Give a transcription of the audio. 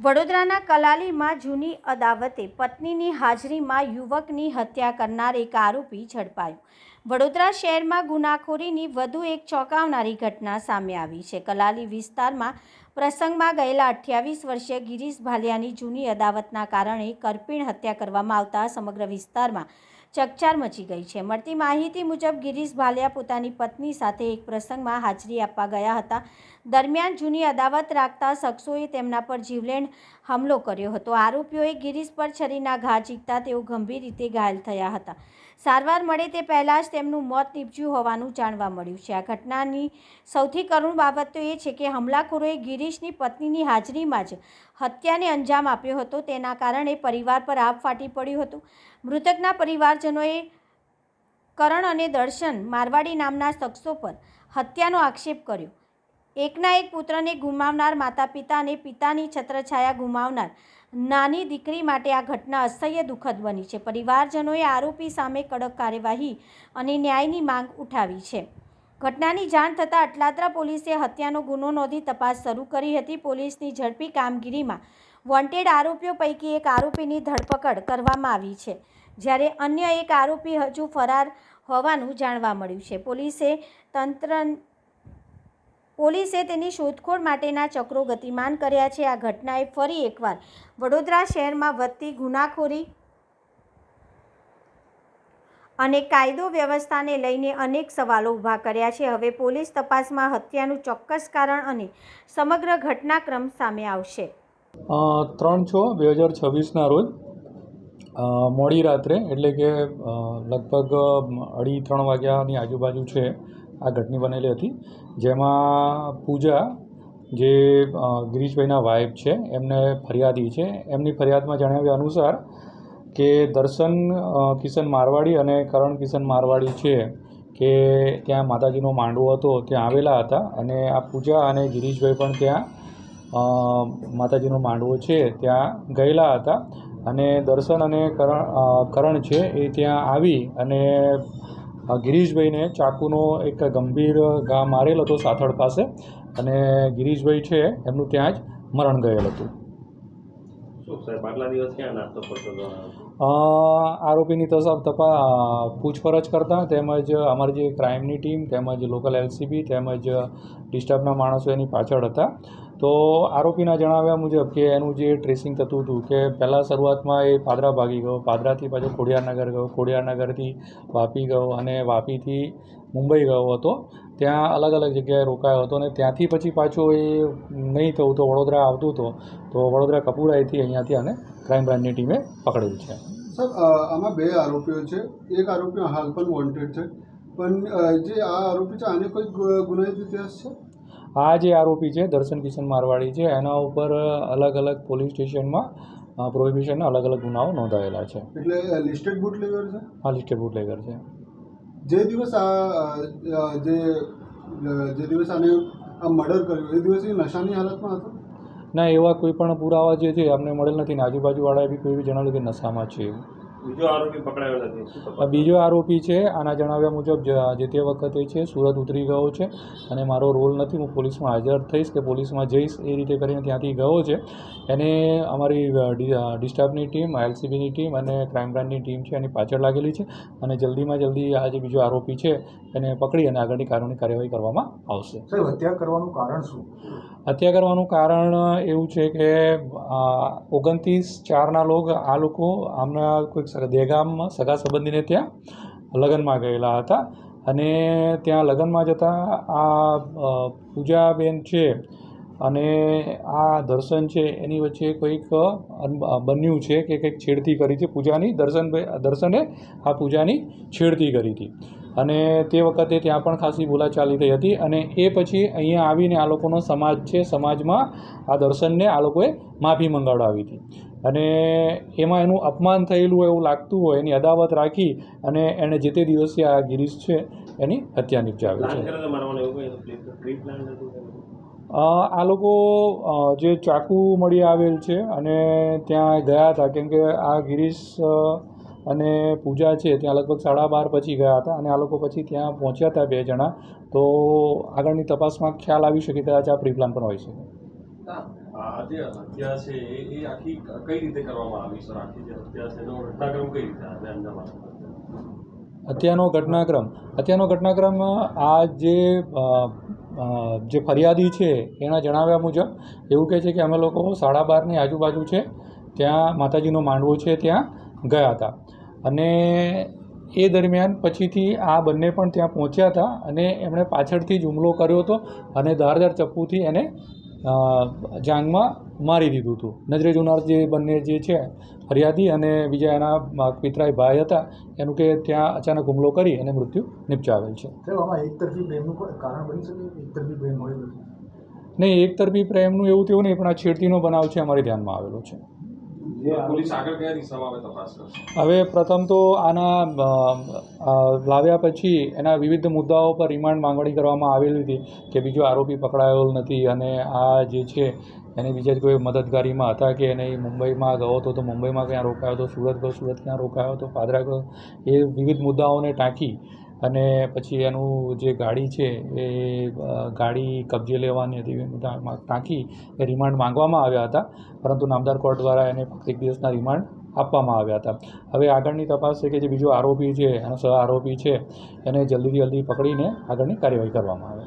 વડોદરાના કલાલીમાં જૂની અદાવતે પત્નીની હાજરીમાં યુવકની હત્યા કરનાર એક આરોપી ઝડપાયો. વડોદરા શહેરમાં ગુનાખોરીની વધુ એક ચોંકાવનારી ઘટના સામે આવી છે. કલાલી વિસ્તારમાં પ્રસંગમાં ગયેલા 28 વર્ષીય ગિરીશ ભાલિયાની જૂની અદાવતના કારણે કરપીણ હત્યા કરવામાં આવતા સમગ્ર વિસ્તારમાં ચકચાર મચી ગઈ છે. મળતી માહિતી મુજબ ગિરીશ ભાલિયા પોતાની પત્ની સાથે એક પ્રસંગમાં હાજરી આપવા ગયા હતા. દરમિયાન જૂની અદાવત રાખતા શખ્સોએ તેમના પર જીવલેણ હુમલો કર્યો હતો. આરોપીઓએ ગિરીશ પર છરીના ઘા ઝીકતા તેઓ ગંભીર રીતે ઘાયલ થયા હતા. સારવાર મળે તે પહેલાં જ તેમનું મોત નીપજ્યું હોવાનું જાણવા મળ્યું છે. આ ઘટનાની સૌથી કરુણ બાબત તો એ છે કે હુમલાખોરોએ ગિરીશની પત્નીની હાજરીમાં જ હત્યાને અંજામ આપ્યો હતો. તેના કારણે પરિવાર પર આભ ફાટી પડ્યું હતું. મૃતકના પરિવારજનોએ કરણ અને દર્શન મારવાડી નામના શખ્સો પર હત્યાનો આક્ષેપ કર્યો. એકના એક પુત્રને ગુમાવનાર માતા પિતા અને પિતાની છત્રછાયા ગુમાવનાર નાની દીકરી માટે આ ઘટના અસહ્ય દુઃખદ બની છે. પરિવારજનોએ આરોપી સામે કડક કાર્યવાહી અને ન્યાયની માંગ ઉઠાવી છે. ઘટનાની જાણ થતાં અટલાદરા પોલીસે હત્યાનો ગુનો નોંધી તપાસ શરૂ કરી હતી. પોલીસની ઝડપી કામગીરીમાં વોન્ટેડ આરોપીઓ પૈકી એક આરોપીની ધરપકડ કરવામાં આવી છે, જ્યારે અન્ય એક આરોપી હજુ ફરાર હોવાનું જાણવા મળ્યું છે. પોલીસે તેની શોધખોળ માટેના ચક્રો ગતિમાન કર્યા છે. આ ઘટનાએ ફરી એકવાર વડોદરા શહેરમાં વધતી ગુનાખોરી અને કાયદો વ્યવસ્થાને લઈને અનેક સવાલો ઊભા કર્યા છે. હવે પોલીસ તપાસમાં હત્યાનું ચોક્કસ કારણ અને સમગ્ર ઘટનાક્રમ સામે આવશે. 3/6/2026ના રોજ મોડી રાત્રે એટલે કે લગભગ 2:30 વાગ્યાની આજુબાજુ છે આ ઘટના બનેલી હતી, જેમાં પૂજા જે ગિરીશભાઈના વાઇફ છે એમને ફરિયાદી છે. એમની ફરિયાદમાં જણાવ્યા અનુસાર કે દર્શન કિશન મારવાડી અને કરણ કિશન મારવાડી છે કે ત્યાં માતાજીનો માંડવો હતો ત્યાં આવેલા હતા, અને આ પૂજા અને ગિરીશભાઈ પણ ત્યાં માતાજીનો માંડવો છે ત્યાં ગયેલા હતા. અને દર્શન અને કરણ છે એ ત્યાં આવી અને ગિરીશભાઈને ચાકુનો એક ગંભીર ઘા મારેલ હતો સાથળ પાસે, અને ગિરીશભાઈ છે એમનું ત્યાં જ મરણ ગયેલ હતું. આરોપીની પૂછપરછ કરતાં તેમજ અમારી જે ક્રાઇમની ટીમ તેમજ લોકલ LCB તેમજ ડિસ્ટર્બના માણસો એની પાછળ હતા. તો આરોપીના જણાવ્યા મુજબ કે એનું જે ટ્રેસિંગ થતું હતું કે પહેલાં શરૂઆતમાં એ પાદરા ભાગી ગયો, પાદરાથી પાછો ખોડિયારનગર ગયો, ખોડિયારનગરથી વાપી ગયો અને વાપીથી મુંબઈ ગયો હતો. ત્યાં અલગ અલગ જગ્યાએ રોકાયો હતો અને ત્યાંથી પછી પાછો એ નહીં થયું તો વડોદરા આવતું હતો, તો વડોદરા કપુરાઈથી અહીંયાથી આને ક્રાઇમ બ્રાન્ચની ટીમે પકડેલ છે. સર, આમાં 2 આરોપીઓ છે. એક આરોપી હાલ પણ વોન્ટેડ છે, પણ જે આ આરોપી છે આને કોઈ ગુનાહિત ઇતિહાસ છે? આ જે આરોપી છે દર્શન કિશન મારવાડી છે એના ઉપર અલગ અલગ પોલીસ સ્ટેશનમાં પ્રોહિબિશનના અલગ અલગ ગુનાઓ નોંધાયેલા છે. એટલે લિસ્ટેડ બુટલેગર છે? હા, લિસ્ટેડ બુટલેગર છે. જે દિવસ જે દિવસ આને આ મર્ડર કર્યું એ દિવસે નશાની હાલતમાં હતો? ના, એવા કોઈ પણ પુરાવા જે છે અમને મળેલ નથી ને આજુબાજુવાળાએ બી કોઈ બી જણાવ્યું કે નશામાં છે એવું. બીજો આરોપી પકડાયો નથી? બીજો આરોપી છે આના જણાવ્યા મુજબ જે તે વખતે છે સુરત ઉતરી ગયો છે અને મારો રોલ નથી, હું પોલીસમાં હાજર થઈશ કે પોલીસમાં જઈશ એ રીતે કરીને ત્યાંથી ગયો છે. એને અમારી ડિસ્ટર્બની ટીમ, LCBની ટીમ અને ક્રાઇમ બ્રાન્ચની ટીમ છે એની પાછળ લાગેલી છે, અને જલ્દીમાં જલ્દી આ જે બીજો આરોપી છે એને પકડી અને આગળની કાનૂની કાર્યવાહી કરવામાં આવશે. સાહેબ, હત્યા કરવાનું કારણ શું? હત્યા કરવાનું કારણ એવું છે કે 29/4 આ લોકો આમના કોઈક દહેગામમાં સગા સંબંધીને ત્યાં લગ્નમાં ગયેલા હતા, અને ત્યાં લગ્નમાં જતાં આ પૂજાબેન છે અને આ દર્શન છે એની વચ્ચે કોઈક બન્યું છે કે કંઈક છેડતી કરી છે પૂજાની. દર્શને આ પૂજાની છેડતી કરી હતી, અને તે વખતે ત્યાં પણ ખાસી બોલાચાલી થઈ હતી. અને એ પછી અહીંયા આવીને આ લોકોનો સમાજ છે, સમાજમાં આ દર્શનને આ લોકોએ માફી મંગાવડાવી હતી, અને એમાં એનું અપમાન થયેલું એવું લાગતું હોય એની અદાવત રાખી અને એણે જે તે દિવસે આ ગિરીશ છે એની હત્યા નિપજાવી છે. આ લોકો જે ચાકુ મળી આવેલ છે અને ત્યાં ગયા હતા, કેમ કે આ ગિરીશ અને પૂજા છે ત્યાં લગભગ 12:30 પછી ગયા હતા, અને આ લોકો પછી ત્યાં પહોંચ્યા હતા 2 જણા. તો આગળની તપાસમાં ખ્યાલ આવી શકે કદાચ આ પ્રી પ્લાન પણ હોઈ શકે. આ જે હત્યા છે એ આખી કઈ રીતે કરવામાં આવી સર? આખી જે હત્યા છે એનો ઘટનાક્રમ કઈ રીતે આવે અંજામ હત્યાનો ઘટનાક્રમ આ જે ફરિયાદી છે એના જણાવ્યા મુજબ એવું કહે છે કે અમે લોકો 12:30ની આજુબાજુ છે ત્યાં માતાજીનો માંડવો છે ત્યાં ગયા હતા અને એ દરમિયાન પછીથી આ બંને પણ ત્યાં પહોંચ્યા હતા અને એમણે પાછળથી જ હુમલો કર્યો હતો અને ધારદાર ચપ્પુથી એને જાંઘમાં મારી દીધું હતું. નજરે જોનાર જે બંને જે છે ફરિયાદી અને બીજા એના પિતરાઈ ભાઈ હતા એનું કે ત્યાં અચાનક હુમલો કરી અને મૃત્યુ નિપજાવેલ છે. આમાં એકતરફી પ્રેમનું કારણ બની શકે? એકતરફી પ્રેમ હોય નહીં, એકતરફી પ્રેમનું એવું તેવું નહીં, પણ આ છેડતીનો બનાવ છે અમારી ધ્યાનમાં આવેલો છે. પોલીસ આગળ કયા દિશામાં હવે તપાસ કરશે? હવે પ્રથમ તો આના લાવ્યા પછી એના વિવિધ મુદ્દાઓ પર રિમાન્ડ માંગણી કરવામાં આવેલી હતી કે બીજો આરોપી પકડાયો નથી અને આ જે છે એને બીજા જ કોઈ મદદગારીમાં હતા કે એને મુંબઈમાં ગયો હતો તો મુંબઈમાં ક્યાં રોકાયો હતો, સુરત ગયો સુરત ક્યાં રોકાયો હતો, પાદરા ગયો, એ વિવિધ મુદ્દાઓને ટાંકી અને પછી એનું જે ગાડી છે એ ગાડી કબજે લેવાની હતી ટાંકી એ રિમાન્ડ માંગવામાં આવ્યા હતા, પરંતુ નામદાર કોર્ટ દ્વારા એને ફક્ત 1 દિવસના રિમાન્ડ આપવામાં આવ્યા હતા. હવે આગળની તપાસ છે કે જે બીજો આરોપી છે એનો સહ આરોપી છે એને જલ્દીથી જલ્દી પકડીને આગળની કાર્યવાહી કરવામાં આવે.